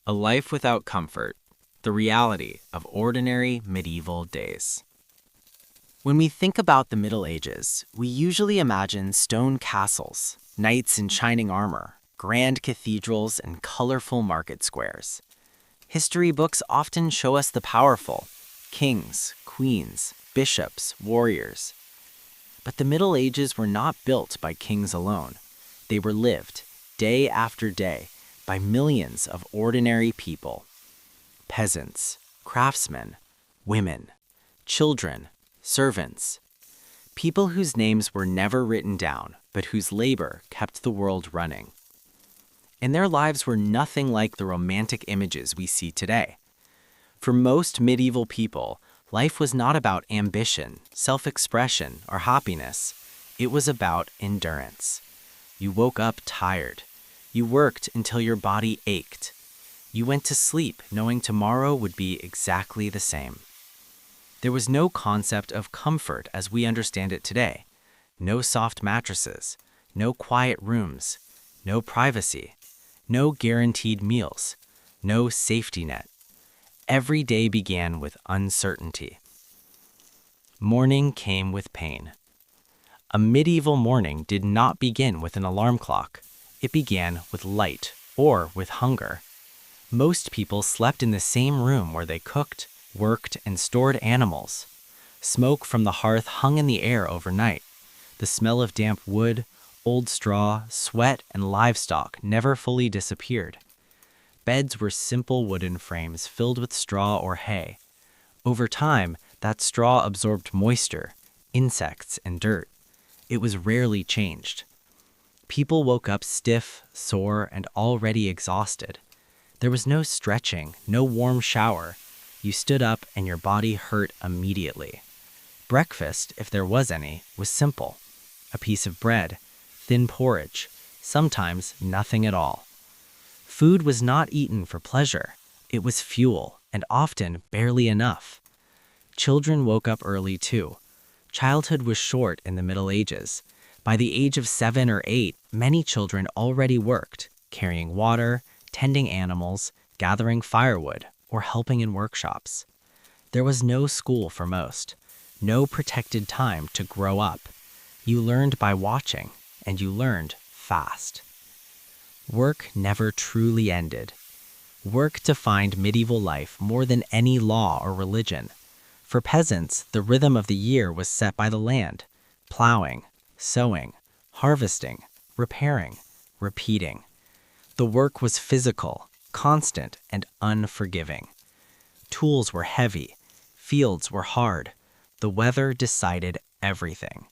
A life without comfort, the reality of ordinary medieval days. When we think about the Middle Ages, we usually imagine stone castles, knights in shining armor, grand cathedrals, and colorful market squares. History books often show us the powerful, kings, queens, bishops, warriors. But the Middle Ages were not built by kings alone. They were lived, day after day, by millions of ordinary people. Peasants, craftsmen, women, children, servants. People whose names were never written down, but whose labor kept the world running. And their lives were nothing like the romantic images we see today. For most medieval people, life was not about ambition, self-expression, or happiness. It was about endurance. You woke up tired. You worked until your body ached. You went to sleep knowing tomorrow would be exactly the same. There was no concept of comfort as we understand it today. No soft mattresses, no quiet rooms, no privacy, no guaranteed meals, no safety net. Every day began with uncertainty. Morning came with pain. A medieval morning did not begin with an alarm clock. It began with light or with hunger. Most people slept in the same room where they cooked, worked, and stored animals. Smoke from the hearth hung in the air overnight. The smell of damp wood, old straw, sweat, and livestock never fully disappeared. Beds were simple wooden frames filled with straw or hay. Over time, that straw absorbed moisture, insects, and dirt. It was rarely changed. People woke up stiff, sore, and already exhausted. There was no stretching, no warm shower. You stood up and your body hurt immediately. Breakfast, if there was any, was simple. A piece of bread, thin porridge, sometimes nothing at all. Food was not eaten for pleasure. It was fuel, and often barely enough. Children woke up early too. Childhood was short in the Middle Ages. By the age of 7 or 8, many children already worked, carrying water, tending animals, gathering firewood, or helping in workshops. There was no school for most, no protected time to grow up. You learned by watching, and you learned fast. Work never truly ended. Work defined medieval life more than any law or religion. For peasants, the rhythm of the year was set by the land, plowing, sowing, harvesting, repairing, repeating. The work was physical, constant, and unforgiving. Tools were heavy, fields were hard. The weather decided everything.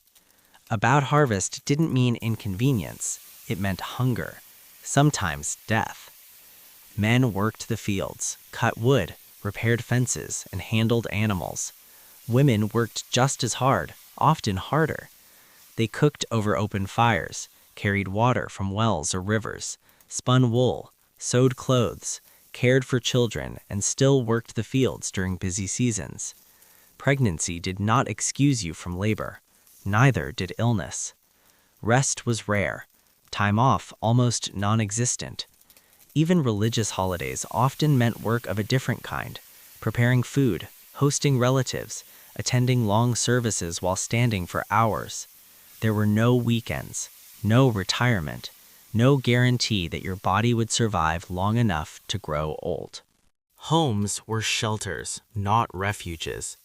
About harvest didn't mean inconvenience, it meant hunger, sometimes death. Men worked the fields, cut wood, repaired fences, and handled animals. Women worked just as hard, often harder. They cooked over open fires, carried water from wells or rivers, spun wool, sewed clothes, cared for children, and still worked the fields during busy seasons. Pregnancy did not excuse you from labor. Neither did illness. Rest was rare, time off almost non-existent. Even religious holidays often meant work of a different kind, preparing food, hosting relatives, attending long services while standing for hours. There were no weekends, no retirement, no guarantee that your body would survive long enough to grow old. Homes were shelters, not refuges.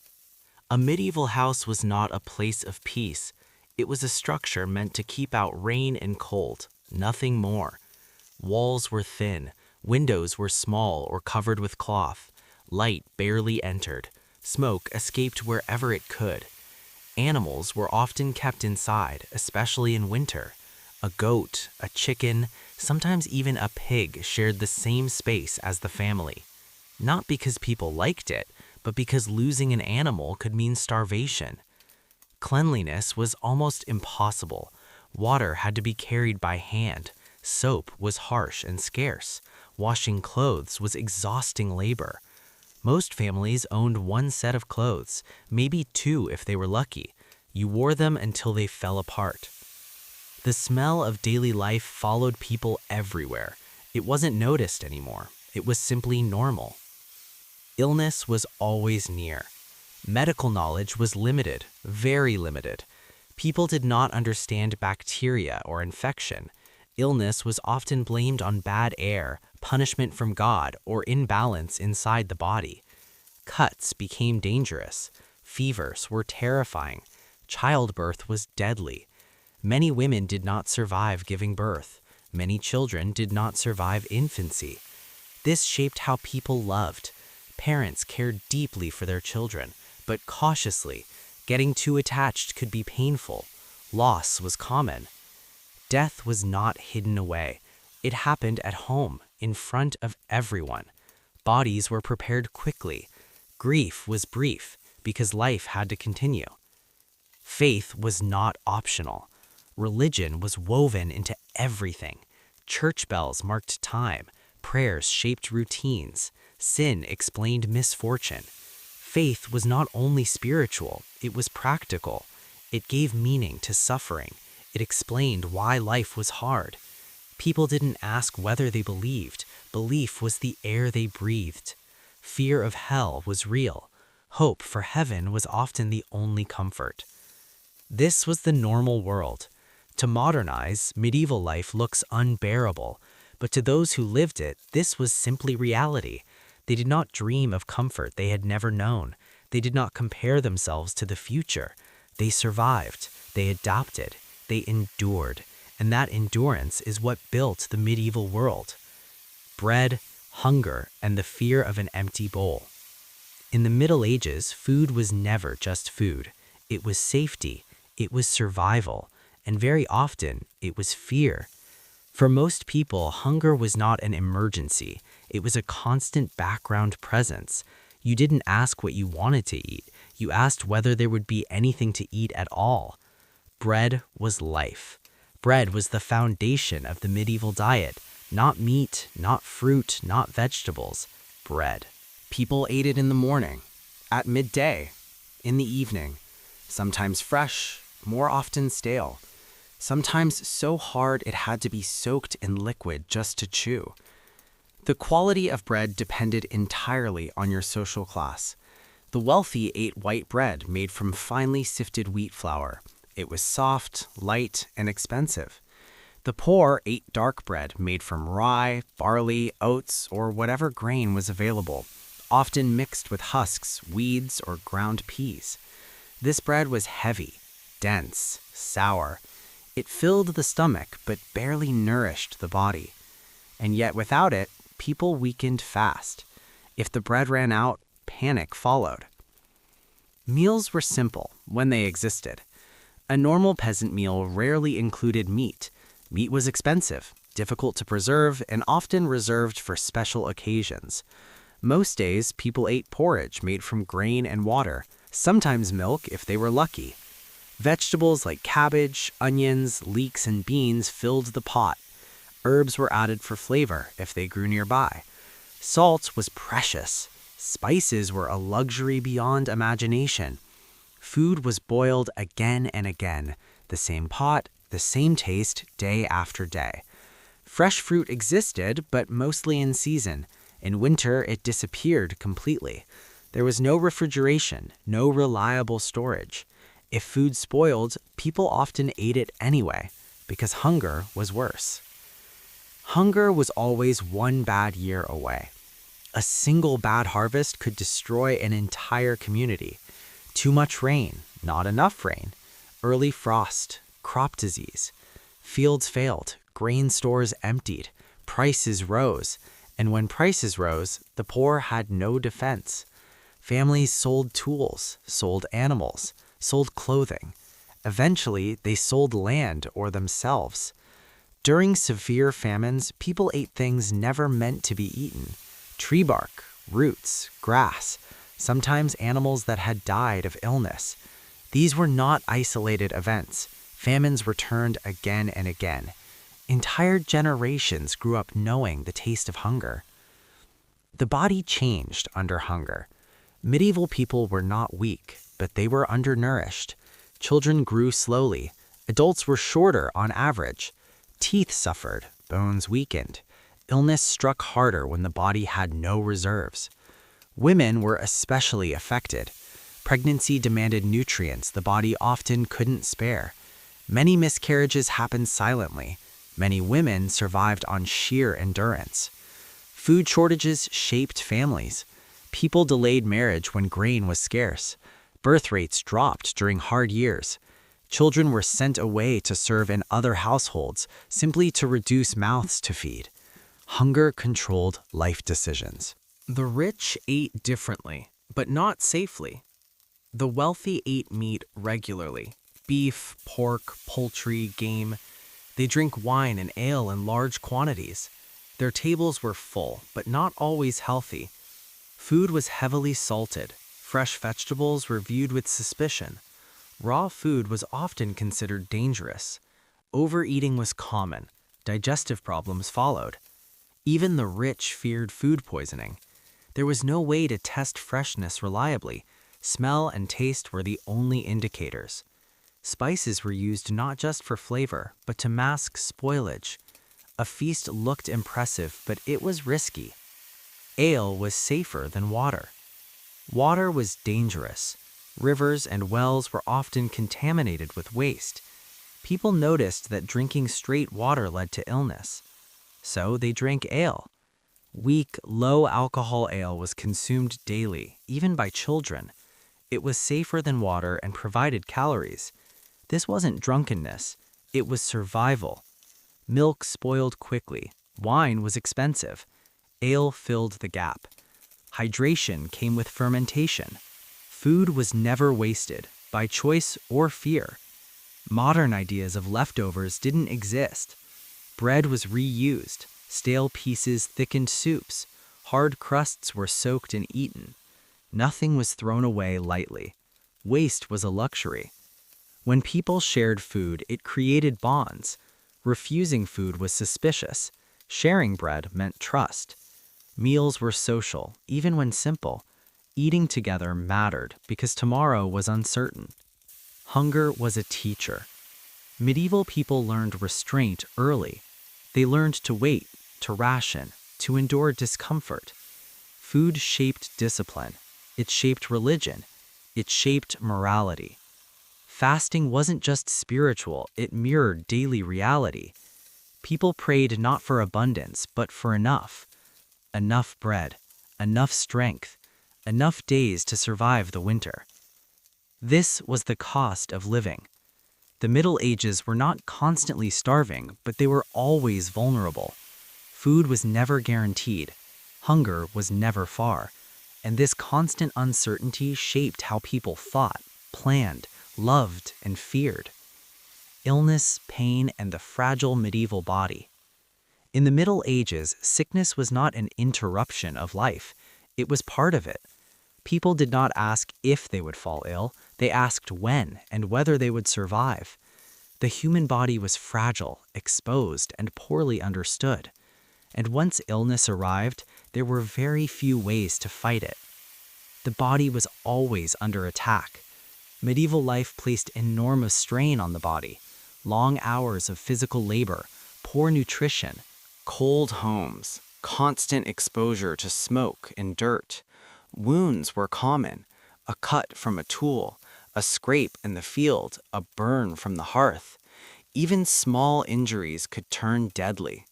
A medieval house was not a place of peace. It was a structure meant to keep out rain and cold, nothing more. Walls were thin, windows were small or covered with cloth. Light barely entered. Smoke escaped wherever it could. Animals were often kept inside, especially in winter. A goat, a chicken, sometimes even a pig shared the same space as the family. Not because people liked it, but because losing an animal could mean starvation. Cleanliness was almost impossible. Water had to be carried by hand. Soap was harsh and scarce. Washing clothes was exhausting labor. Most families owned one set of clothes, maybe two if they were lucky. You wore them until they fell apart. The smell of daily life followed people everywhere. It wasn't noticed anymore. It was simply normal. Illness was always near. Medical knowledge was limited, very limited. People did not understand bacteria or infection. Illness was often blamed on bad air, punishment from God, or imbalance inside the body. Cuts became dangerous. Fevers were terrifying. Childbirth was deadly. Many women did not survive giving birth. Many children did not survive infancy. This shaped how people loved. Parents cared deeply for their children, but cautiously. Getting too attached could be painful. Loss was common. Death was not hidden away. It happened at home, in front of everyone. Bodies were prepared quickly. Grief was brief, because life had to continue. Faith was not optional. Religion was woven into everything. Church bells marked time. Prayers shaped routines. Sin explained misfortune. Faith was not only spiritual, it was practical. It gave meaning to suffering. It explained why life was hard. People didn't ask whether they believed. Belief was the air they breathed. Fear of hell was real. Hope for heaven was often the only comfort. This was the normal world. To modernize, medieval life looks unbearable, but to those who lived it, this was simply reality. They did not dream of comfort they had never known. They did not compare themselves to the future. They survived. They adapted. They endured. And that endurance is what built the medieval world. Bread, hunger, and the fear of an empty bowl. In the Middle Ages, food was never just food. It was safety. It was survival. And very often, it was fear. For most people, hunger was not an emergency. It was a constant background presence. You didn't ask what you wanted to eat. You asked whether there would be anything to eat at all. Bread was life. Bread was the foundation of the medieval diet. Not meat, not fruit, not vegetables. Bread. People ate it in the morning, at midday, in the evening, sometimes fresh, more often stale. Sometimes so hard it had to be soaked in liquid just to chew. The quality of bread depended entirely on your social class. The wealthy ate white bread made from finely sifted wheat flour. It was soft, light, and expensive. The poor ate dark bread made from rye, barley, oats, or whatever grain was available, often mixed with husks, weeds, or ground peas. This bread was heavy, dense, sour. It filled the stomach but barely nourished the body. And yet without it, people weakened fast. If the bread ran out, panic followed. Meals were simple when they existed. A normal peasant meal rarely included meat. Meat was expensive, difficult to preserve, and often reserved for special occasions. Most days, people ate porridge made from grain and water, sometimes milk if they were lucky. Vegetables like cabbage, onions, leeks, and beans filled the pot. Herbs were added for flavor if they grew nearby. Salt was precious. Spices were a luxury beyond imagination. Food was boiled again and again, the same pot, the same taste, day after day. Fresh fruit existed, but mostly in season. In winter, it disappeared completely. There was no refrigeration, no reliable storage. If food spoiled, people often ate it anyway, because hunger was worse. Hunger was always one bad year away. A single bad harvest could destroy an entire community. Too much rain, not enough rain, early frost, crop disease. Fields failed, grain stores emptied, prices rose, and when prices rose, the poor had no defense. Families sold tools, sold animals, sold clothing. Eventually, they sold land or themselves. During severe famines, people ate things never meant to be eaten. Tree bark, roots, grass, sometimes animals that had died of illness. These were not isolated events. Famines returned again and again. Entire generations grew up knowing the taste of hunger. The body changed under hunger. Medieval people were not weak, but they were undernourished. Children grew slowly. Adults were shorter on average. Teeth suffered, bones weakened. Illness struck harder when the body had no reserves. Women were especially affected. Pregnancy demanded nutrients the body often couldn't spare. Many miscarriages happened silently. Many women survived on sheer endurance. Food shortages shaped families. People delayed marriage when grain was scarce. Birth rates dropped during hard years. Children were sent away to serve in other households simply to reduce mouths to feed. Hunger controlled life decisions. The rich ate differently, but not safely. The wealthy ate meat regularly: beef, pork, poultry, game. They drank wine and ale in large quantities. Their tables were full, but not always healthy. Food was heavily salted. Fresh vegetables were viewed with suspicion. Raw food was often considered dangerous. Overeating was common. Digestive problems followed. Even the rich feared food poisoning. There was no way to test freshness reliably. Smell and taste were the only indicators. Spices were used not just for flavor, but to mask spoilage. A feast looked impressive, but it was risky. Ale was safer than water. Water was dangerous. Rivers and wells were often contaminated with waste. People noticed that drinking straight water led to illness. So they drank ale. Weak, low-alcohol ale was consumed daily, even by children. It was safer than water and provided calories. This wasn't drunkenness, it was survival. Milk spoiled quickly. Wine was expensive. Ale filled the gap. Hydration came with fermentation. Food was never wasted, by choice or fear. Modern ideas of leftovers didn't exist. Bread was reused. Stale pieces thickened soups. Hard crusts were soaked and eaten. Nothing was thrown away lightly. Waste was a luxury. When people shared food, it created bonds. Refusing food was suspicious. Sharing bread meant trust. Meals were social, even when simple. Eating together mattered because tomorrow was uncertain. Hunger was a teacher. Medieval people learned restraint early. They learned to wait, to ration, to endure discomfort. Food shaped discipline. It shaped religion. It shaped morality. Fasting wasn't just spiritual, it mirrored daily reality. People prayed not for abundance, but for enough. Enough bread, enough strength, enough days to survive the winter. This was the cost of living. The Middle Ages were not constantly starving, but they were always vulnerable. Food was never guaranteed. Hunger was never far. And this constant uncertainty shaped how people thought, planned, loved, and feared. Illness, pain, and the fragile medieval body. In the Middle Ages, sickness was not an interruption of life. It was part of it. People did not ask if they would fall ill. They asked when and whether they would survive. The human body was fragile, exposed, and poorly understood. And once illness arrived, there were very few ways to fight it. The body was always under attack. Medieval life placed enormous strain on the body. Long hours of physical labor, poor nutrition, cold homes, constant exposure to smoke and dirt. Wounds were common: a cut from a tool, a scrape in the field, a burn from the hearth. Even small injuries could turn deadly.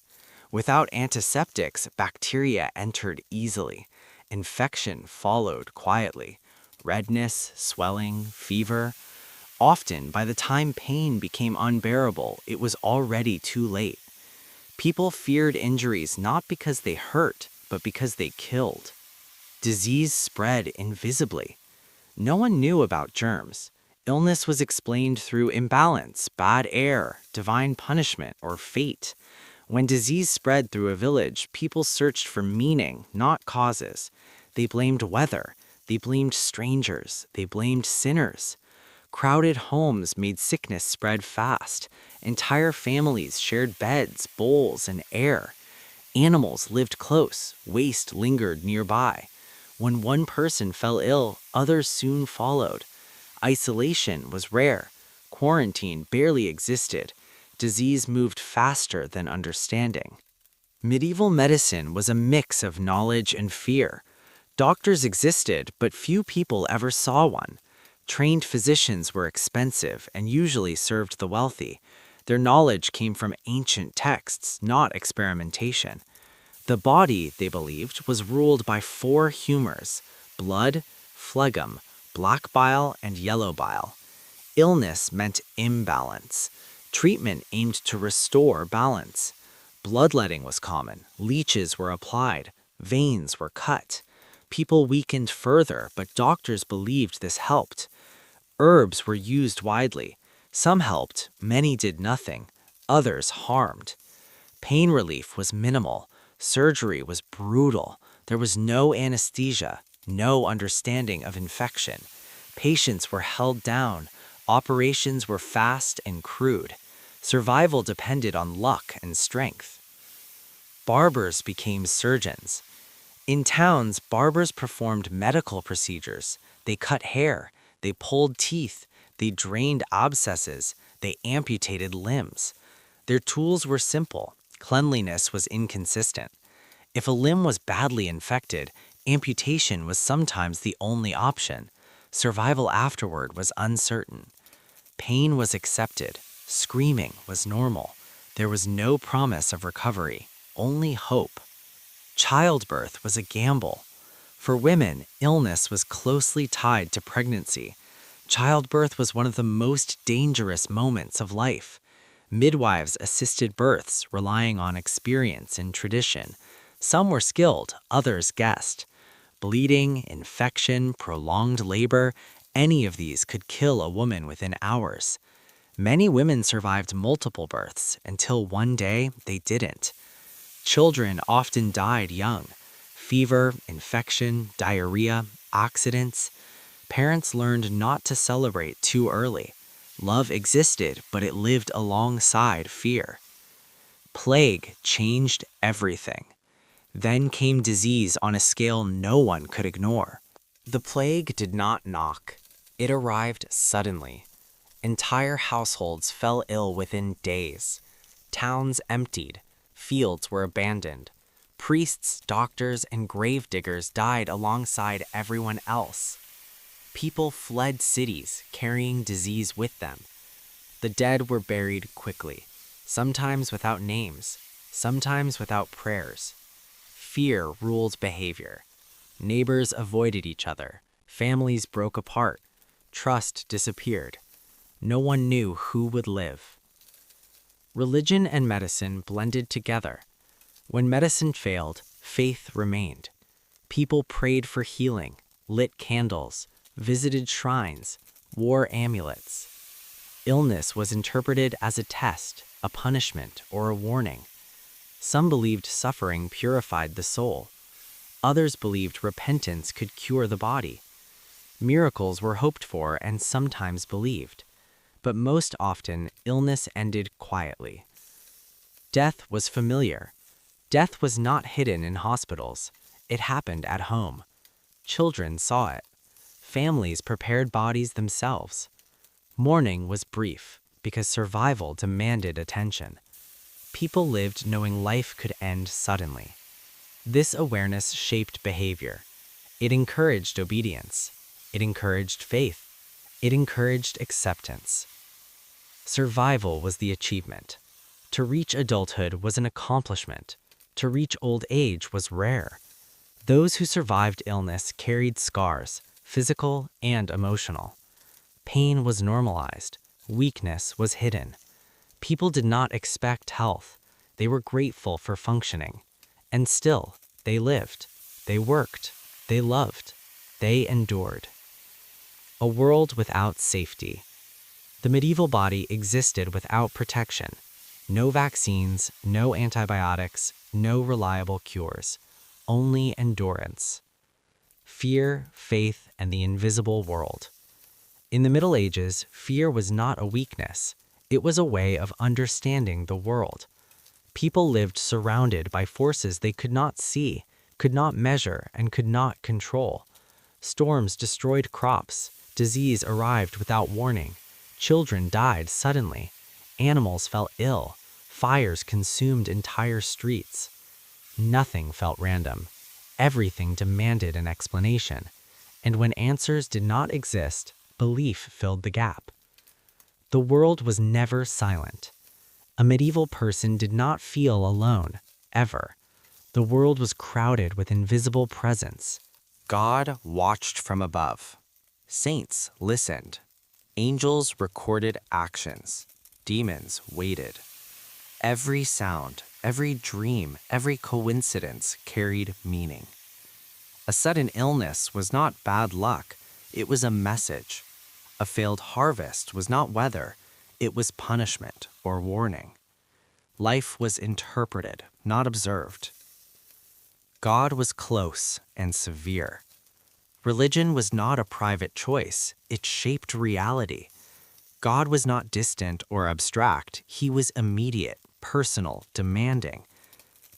Without antiseptics, bacteria entered easily. Infection followed quietly. Redness, swelling, fever. Often, by the time pain became unbearable, it was already too late. People feared injuries not because they hurt, but because they killed. Disease spread invisibly. No one knew about germs. Illness was explained through imbalance, bad air, divine punishment, or fate. When disease spread through a village, people searched for meaning, not causes. They blamed weather. They blamed strangers. They blamed sinners. Crowded homes made sickness spread fast. Entire families shared beds, bowls, and air. Animals lived close. Waste lingered nearby. When one person fell ill, others soon followed. Isolation was rare. Quarantine barely existed. Disease moved faster than understanding. Medieval medicine was a mix of knowledge and fear. Doctors existed, but few people ever saw one. Trained physicians were expensive and usually served the wealthy. Their knowledge came from ancient texts, not experimentation. The body, they believed, was ruled by four humors: blood, phlegm, black bile, and yellow bile. Illness meant imbalance. Treatment aimed to restore balance. Bloodletting was common, leeches were applied, veins were cut. People weakened further, but doctors believed this helped. Herbs were used widely. Some helped, many did nothing, others harmed. Pain relief was minimal. Surgery was brutal. There was no anesthesia, no understanding of infection. Patients were held down. Operations were fast and crude. Survival depended on luck and strength. Barbers became surgeons. In towns, barbers performed medical procedures. They cut hair, they pulled teeth, they drained abscesses, they amputated limbs. Their tools were simple. Cleanliness was inconsistent. If a limb was badly infected, amputation was sometimes the only option. Survival afterward was uncertain. Pain was accepted. Screaming was normal. There was no promise of recovery, only hope. Childbirth was a gamble. For women, illness was closely tied to pregnancy. Childbirth was one of the most dangerous moments of life. Midwives assisted births, relying on experience and tradition. Some were skilled, others guessed. Bleeding, infection, prolonged labor, any of these could kill a woman within hours. Many women survived multiple births until one day they didn't. Children often died young. Fever, infection, diarrhea, accidents. Parents learned not to celebrate too early. Love existed, but it lived alongside fear. Plague changed everything. Then came disease on a scale no one could ignore. The plague did not knock. It arrived suddenly. Entire households fell ill within days. Towns emptied. Fields were abandoned. Priests, doctors, and gravediggers died alongside everyone else. People fled cities, carrying disease with them. The dead were buried quickly, sometimes without names, sometimes without prayers. Fear ruled behavior. Neighbors avoided each other. Families broke apart. Trust disappeared. No one knew who would live. Religion and medicine blended together. When medicine failed, faith remained. People prayed for healing, lit candles, visited shrines, wore amulets. Illness was interpreted as a test, a punishment, or a warning. Some believed suffering purified the soul. Others believed repentance could cure the body. Miracles were hoped for and sometimes believed, but most often illness ended quietly. Death was familiar. Death was not hidden in hospitals. It happened at home. Children saw it. Families prepared bodies themselves. Mourning was brief because survival demanded attention. People lived knowing life could end suddenly. This awareness shaped behavior. It encouraged obedience. It encouraged faith. It encouraged acceptance. Survival was the achievement. To reach adulthood was an accomplishment. To reach old age was rare. Those who survived illness carried scars, physical and emotional. Pain was normalized. Weakness was hidden. People did not expect health. They were grateful for functioning. And still, they lived. They worked. They loved. They endured. A world without safety. The medieval body existed without protection. No vaccines, no antibiotics, no reliable cures. Only endurance. Fear, faith, and the invisible world. In the Middle Ages, fear was not a weakness. It was a way of understanding the world. People lived surrounded by forces they could not see, could not measure, and could not control. Storms destroyed crops. Disease arrived without warning. Children died suddenly. Animals fell ill. Fires consumed entire streets. Nothing felt random. Everything demanded an explanation. And when answers did not exist, belief filled the gap. The world was never silent. A medieval person did not feel alone, ever. The world was crowded with invisible presence. God watched from above. Saints listened. Angels recorded actions. Demons waited. Every sound, every dream, every coincidence carried meaning. A sudden illness was not bad luck, it was a message. A failed harvest was not weather, it was punishment or warning. Life was interpreted, not observed. God was close and severe. Religion was not a private choice, it shaped reality. God was not distant or abstract, he was immediate, personal, demanding.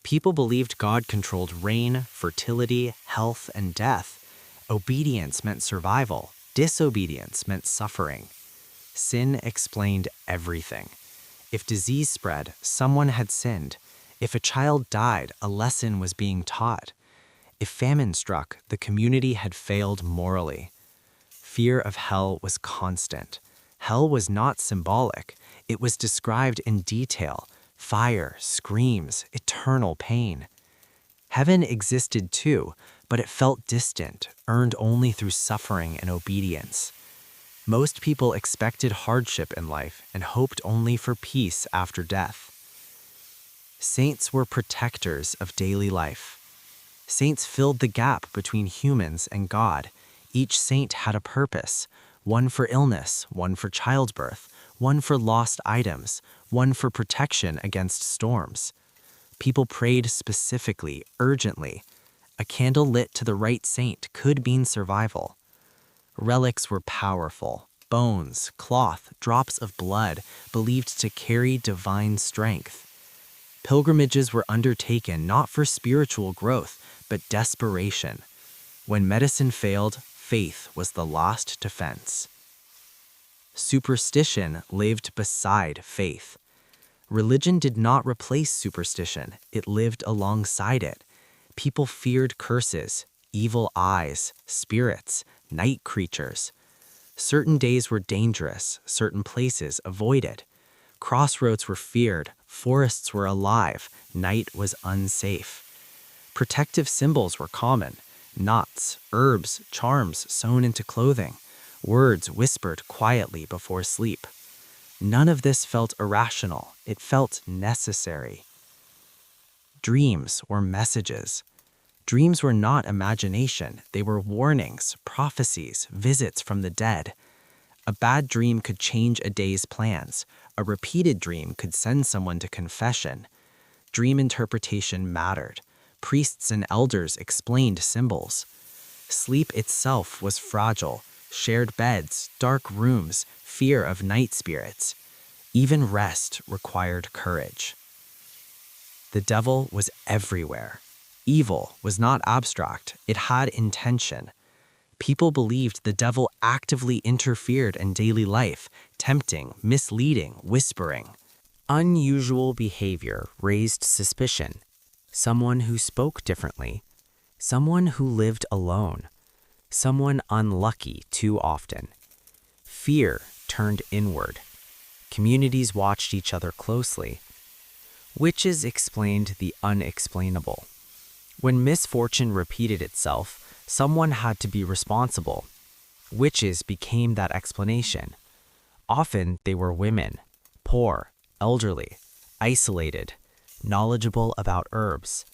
People believed God controlled rain, fertility, health, and death. Obedience meant survival, disobedience meant suffering. Sin explained everything. If disease spread, someone had sinned. If a child died, a lesson was being taught. If famine struck, the community had failed morally. Fear of hell was constant. Hell was not symbolic. It was described in detail. Fire, screams, eternal pain. Heaven existed too, but it felt distant, earned only through suffering and obedience. Most people expected hardship in life and hoped only for peace after death. Saints were protectors of daily life. Saints filled the gap between humans and God. Each saint had a purpose, one for illness, one for childbirth, one for lost items, one for protection against storms. People prayed specifically, urgently. A candle lit to the right saint could mean survival. Relics were powerful. Bones, cloth, drops of blood, believed to carry divine strength. Pilgrimages were undertaken not for spiritual growth, but desperation. When medicine failed, faith was the last defense. Superstition lived beside faith. Religion did not replace superstition, it lived alongside it. People feared curses, evil eyes, spirits, night creatures. Certain days were dangerous, certain places avoided. Crossroads were feared, forests were alive, night was unsafe. Protective symbols were common: knots, herbs, charms sewn into clothing, words whispered quietly before sleep. None of this felt irrational, it felt necessary. Dreams were messages. Dreams were not imagination, they were warnings, prophecies, visits from the dead. A bad dream could change a day's plans. A repeated dream could send someone to confession. Dream interpretation mattered. Priests and elders explained symbols. Sleep itself was fragile. Shared beds, dark rooms, fear of night spirits. Even rest required courage. The devil was everywhere. Evil was not abstract, it had intention. People believed the devil actively interfered in daily life, tempting, misleading, whispering. Unusual behavior raised suspicion. Someone who spoke differently. Someone who lived alone. Someone unlucky too often. Fear turned inward. Communities watched each other closely. Witches explained the unexplainable. When misfortune repeated itself, someone had to be responsible. Witches became that explanation. Often they were women, poor, elderly, isolated, knowledgeable about herbs.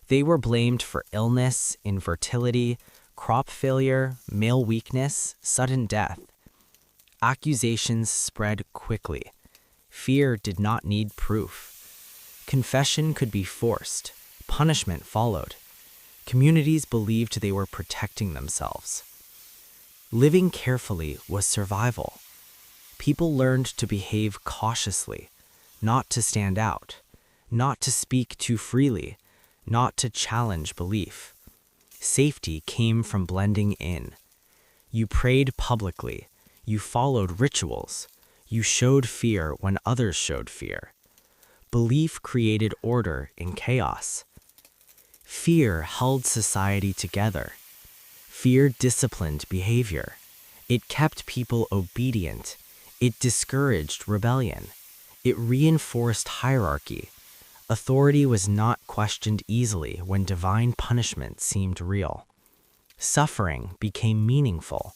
They were blamed for illness, infertility, crop failure, male weakness, sudden death. Accusations spread quickly. Fear did not need proof. Confession could be forced. Punishment followed. Communities believed they were protecting themselves. Living carefully was survival. People learned to behave cautiously, not to stand out, not to speak too freely, not to challenge belief. Safety came from blending in. You prayed publicly. You followed rituals. You showed fear when others showed fear. Belief created order in chaos. Fear held society together. Fear disciplined behavior. It kept people obedient. It discouraged rebellion. It reinforced hierarchy. Authority was not questioned easily when divine punishment seemed real. Suffering became meaningful.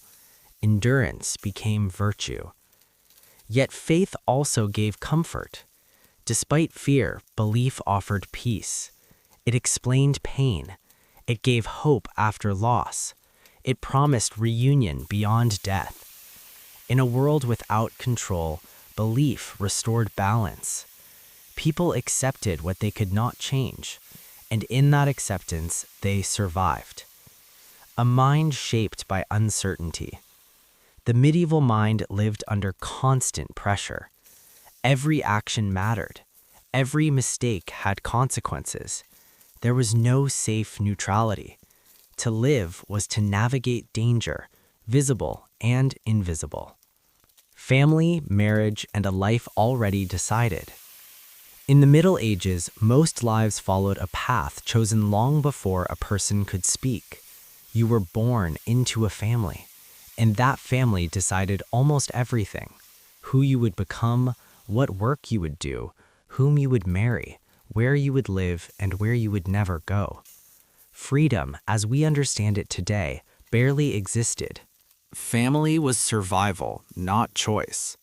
Endurance became virtue. Yet faith also gave comfort. Despite fear, belief offered peace. It explained pain. It gave hope after loss. It promised reunion beyond death. In a world without control, belief restored balance. People accepted what they could not change, and in that acceptance, they survived. A mind shaped by uncertainty. The medieval mind lived under constant pressure. Every action mattered. Every mistake had consequences. There was no safe neutrality. To live was to navigate danger, visible and invisible. Family, marriage, and a life already decided. In the Middle Ages, most lives followed a path chosen long before a person could speak. You were born into a family, and that family decided almost everything: who you would become, what work you would do, whom you would marry, where you would live, and where you would never go. Freedom, as we understand it today, barely existed. Family was survival, not choice.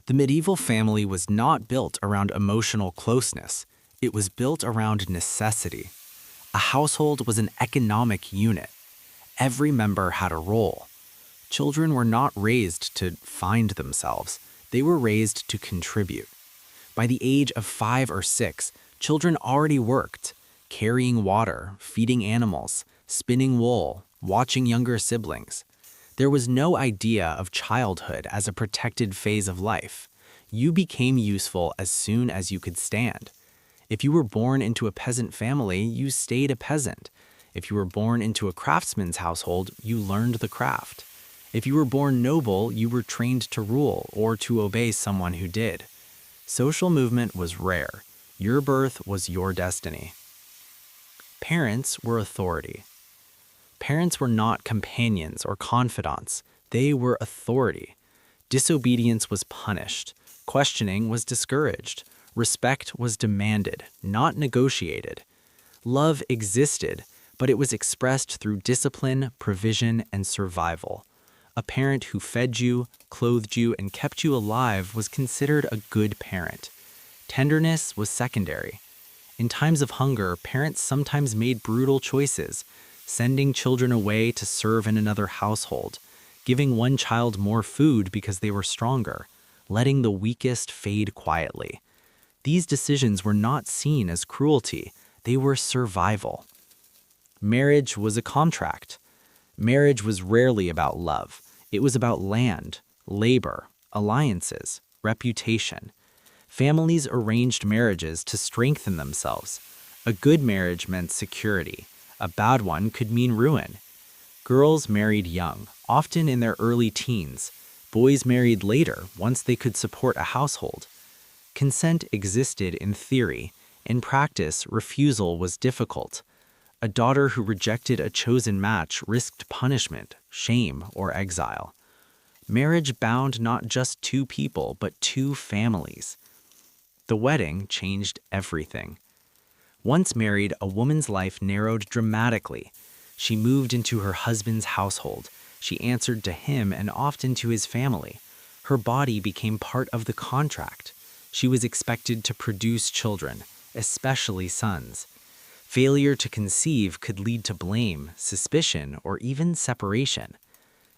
The medieval family was not built around emotional closeness. It was built around necessity. A household was an economic unit. Every member had a role. Children were not raised to find themselves. They were raised to contribute. By the age of 5 or 6, children already worked, carrying water, feeding animals, spinning wool, watching younger siblings. There was no idea of childhood as a protected phase of life. You became useful as soon as you could stand. If you were born into a peasant family, you stayed a peasant. If you were born into a craftsman's household, you learned the craft. If you were born noble, you were trained to rule or to obey someone who did. Social movement was rare. Your birth was your destiny. Parents were authority. Parents were not companions or confidants. They were authority. Disobedience was punished. Questioning was discouraged. Respect was demanded, not negotiated. Love existed, but it was expressed through discipline, provision, and survival. A parent who fed you, clothed you, and kept you alive was considered a good parent. Tenderness was secondary. In times of hunger, parents sometimes made brutal choices, sending children away to serve in another household, giving one child more food because they were stronger, letting the weakest fade quietly. These decisions were not seen as cruelty, they were survival. Marriage was a contract. Marriage was rarely about love. It was about land, labor, alliances, reputation. Families arranged marriages to strengthen themselves. A good marriage meant security. A bad one could mean ruin. Girls married young, often in their early teens. Boys married later, once they could support a household. Consent existed in theory. In practice, refusal was difficult. A daughter who rejected a chosen match risked punishment, shame, or exile. Marriage bound not just two people, but two families. The wedding changed everything. Once married, a woman's life narrowed dramatically. She moved into her husband's household. She answered to him and often to his family. Her body became part of the contract. She was expected to produce children, especially sons. Failure to conceive could lead to blame, suspicion, or even separation.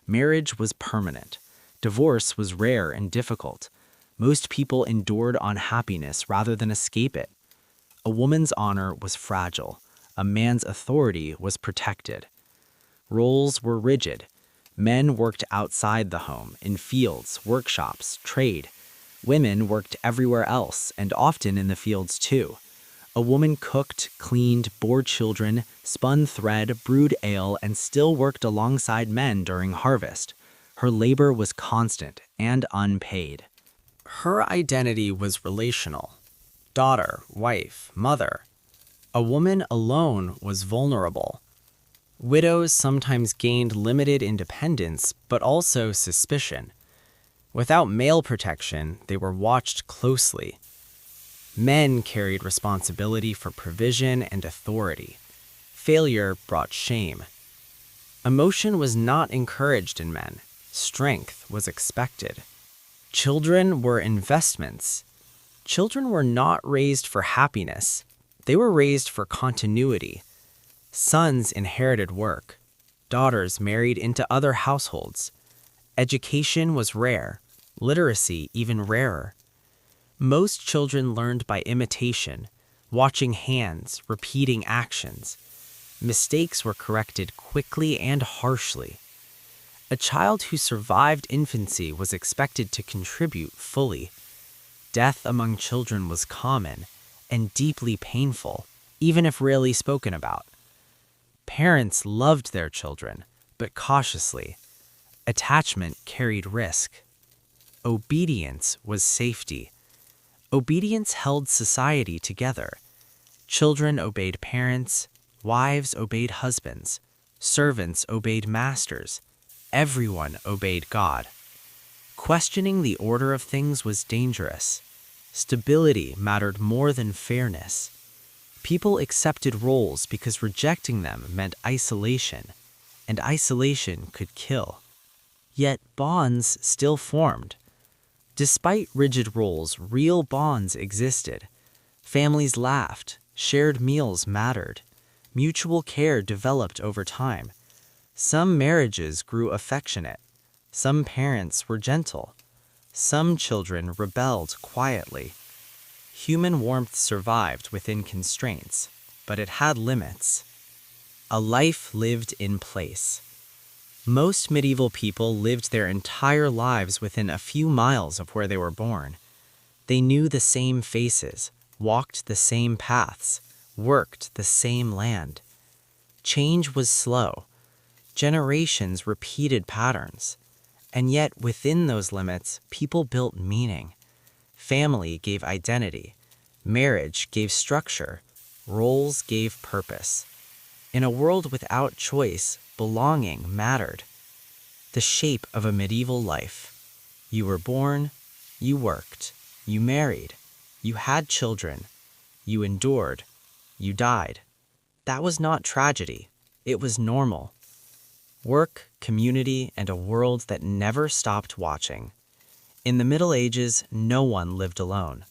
Marriage was permanent. Divorce was rare and difficult. Most people endured unhappiness rather than escape it. A woman's honor was fragile. A man's authority was protected. Roles were rigid. Men worked outside the home, in fields, workshops, trade. Women worked everywhere else, and often in the fields too. A woman cooked, cleaned, bore children, spun thread, brewed ale, and still worked alongside men during harvest. Her labor was constant and unpaid. Her identity was relational. Daughter, wife, mother. A woman alone was vulnerable. Widows sometimes gained limited independence, but also suspicion. Without male protection, they were watched closely. Men carried responsibility for provision and authority. Failure brought shame. Emotion was not encouraged in men. Strength was expected. Children were investments. Children were not raised for happiness. They were raised for continuity. Sons inherited work. Daughters married into other households. Education was rare. Literacy even rarer. Most children learned by imitation, watching hands, repeating actions. Mistakes were corrected quickly and harshly. A child who survived infancy was expected to contribute fully. Death among children was common and deeply painful, even if rarely spoken about. Parents loved their children, but cautiously. Attachment carried risk. Obedience was safety. Obedience held society together. Children obeyed parents, wives obeyed husbands, servants obeyed masters. Everyone obeyed God. Questioning the order of things was dangerous. Stability mattered more than fairness. People accepted roles because rejecting them meant isolation, and isolation could kill. Yet bonds still formed. Despite rigid roles, real bonds existed. Families laughed, shared meals mattered. Mutual care developed over time. Some marriages grew affectionate. Some parents were gentle. Some children rebelled quietly. Human warmth survived within constraints, but it had limits. A life lived in place. Most medieval people lived their entire lives within a few miles of where they were born. They knew the same faces, walked the same paths, worked the same land. Change was slow. Generations repeated patterns. And yet, within those limits, people built meaning. Family gave identity. Marriage gave structure. Roles gave purpose. In a world without choice, belonging mattered. The shape of a medieval life. You were born, you worked, you married, you had children, you endured, you died. That was not tragedy. It was normal. Work, community, and a world that never stopped watching. In the Middle Ages, no one lived alone.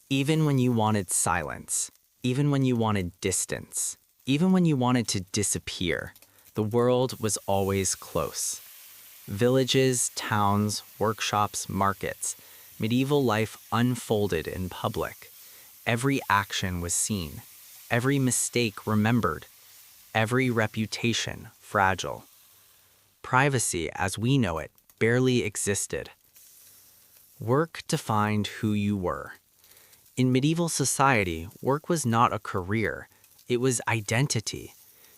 Even when you wanted silence, even when you wanted distance, even when you wanted to disappear, the world was always close. Villages, towns, workshops, markets, medieval life unfolded in public. Every action was seen, every mistake remembered, every reputation fragile. Privacy, as we know it, barely existed. Work defined who you were. In medieval society, work was not a career, it was identity.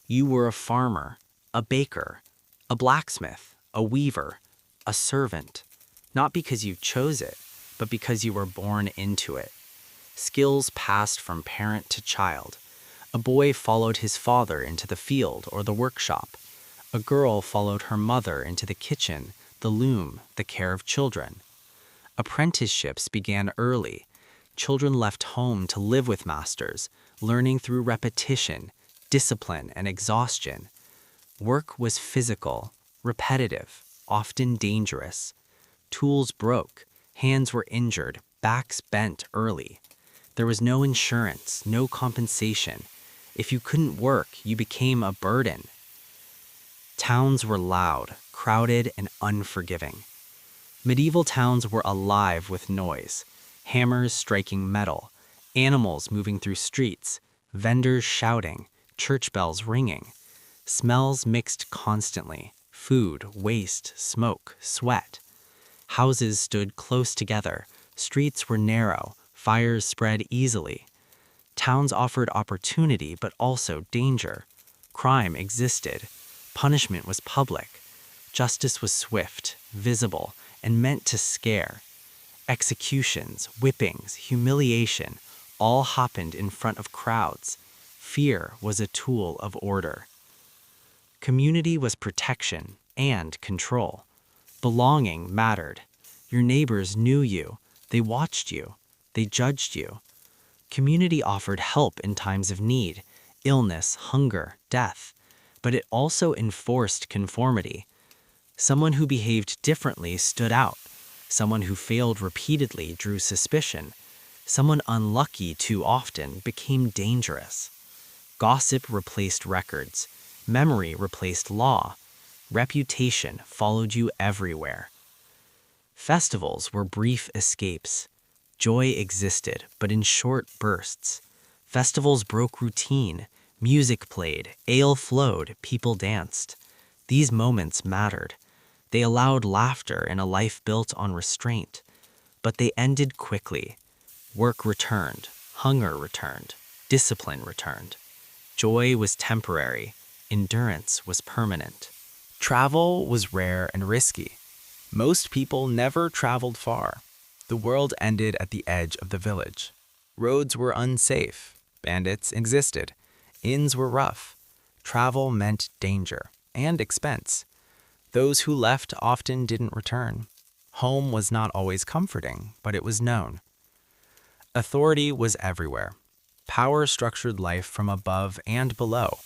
You were a farmer, a baker, a blacksmith, a weaver, a servant, not because you chose it, but because you were born into it. Skills passed from parent to child. A boy followed his father into the field or the workshop. A girl followed her mother into the kitchen, the loom, the care of children. Apprenticeships began early. Children left home to live with masters, learning through repetition, discipline, and exhaustion. Work was physical, repetitive, often dangerous. Tools broke, hands were injured, backs bent early. There was no insurance, no compensation. If you couldn't work, you became a burden. Towns were loud, crowded, and unforgiving. Medieval towns were alive with noise, hammers striking metal, animals moving through streets, vendors shouting, church bells ringing. Smells mixed constantly, food, waste, smoke, sweat. Houses stood close together, streets were narrow, fires spread easily. Towns offered opportunity but also danger. Crime existed. Punishment was public. Justice was swift, visible, and meant to scare. Executions, whippings, humiliation all happened in front of crowds. Fear was a tool of order. Community was protection and control. Belonging mattered. Your neighbors knew you. They watched you. They judged you. Community offered help in times of need, illness, hunger, death, but it also enforced conformity. Someone who behaved differently stood out. Someone who failed repeatedly drew suspicion. Someone unlucky too often became dangerous. Gossip replaced records. Memory replaced law. Reputation followed you everywhere. Festivals were brief escapes. Joy existed, but in short bursts. Festivals broke routine. Music played, ale flowed, people danced. These moments mattered. They allowed laughter in a life built on restraint. But they ended quickly. Work returned, hunger returned, discipline returned. Joy was temporary, endurance was permanent. Travel was rare and risky. Most people never traveled far. The world ended at the edge of the village. Roads were unsafe. Bandits existed. Inns were rough. Travel meant danger and expense. Those who left often didn't return. Home was not always comforting, but it was known. Authority was everywhere. Power structured life from above and below.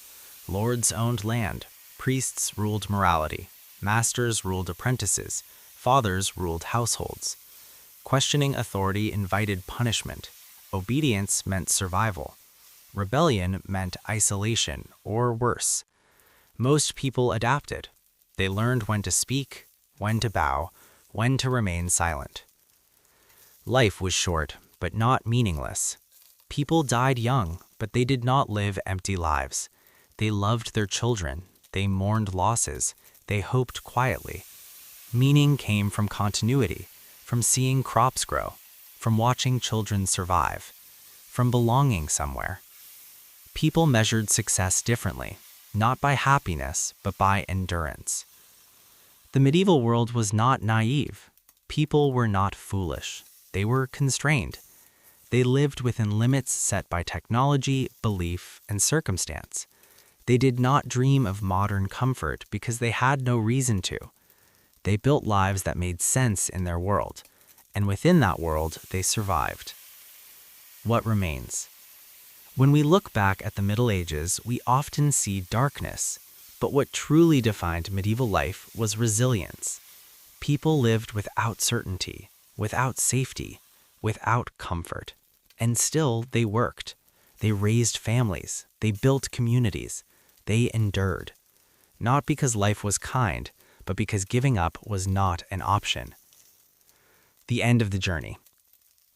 Lords owned land. Priests ruled morality. Masters ruled apprentices. Fathers ruled households. Questioning authority invited punishment. Obedience meant survival. Rebellion meant isolation, or worse. Most people adapted. They learned when to speak, when to bow, when to remain silent. Life was short, but not meaningless. People died young, but they did not live empty lives. They loved their children. They mourned losses. They hoped quietly. Meaning came from continuity, from seeing crops grow, from watching children survive, from belonging somewhere. People measured success differently, not by happiness, but by endurance. The medieval world was not naive. People were not foolish. They were constrained. They lived within limits set by technology, belief, and circumstance. They did not dream of modern comfort because they had no reason to. They built lives that made sense in their world, and within that world, they survived. What remains? When we look back at the Middle Ages, we often see darkness, but what truly defined medieval life was resilience. People lived without certainty, without safety, without comfort. And still, they worked. They raised families. They built communities. They endured. Not because life was kind, but because giving up was not an option. The end of the journey.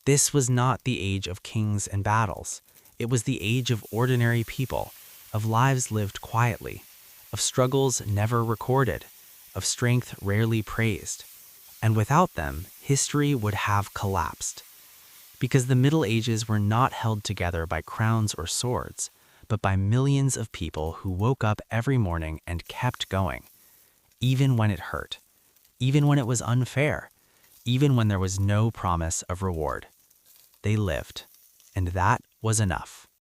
This was not the age of kings and battles. It was the age of ordinary people, of lives lived quietly, of struggles never recorded, of strength rarely praised. And without them, history would have collapsed. Because the Middle Ages were not held together by crowns or swords, but by millions of people who woke up every morning and kept going, even when it hurt, even when it was unfair, even when there was no promise of reward. They lived, and that was enough.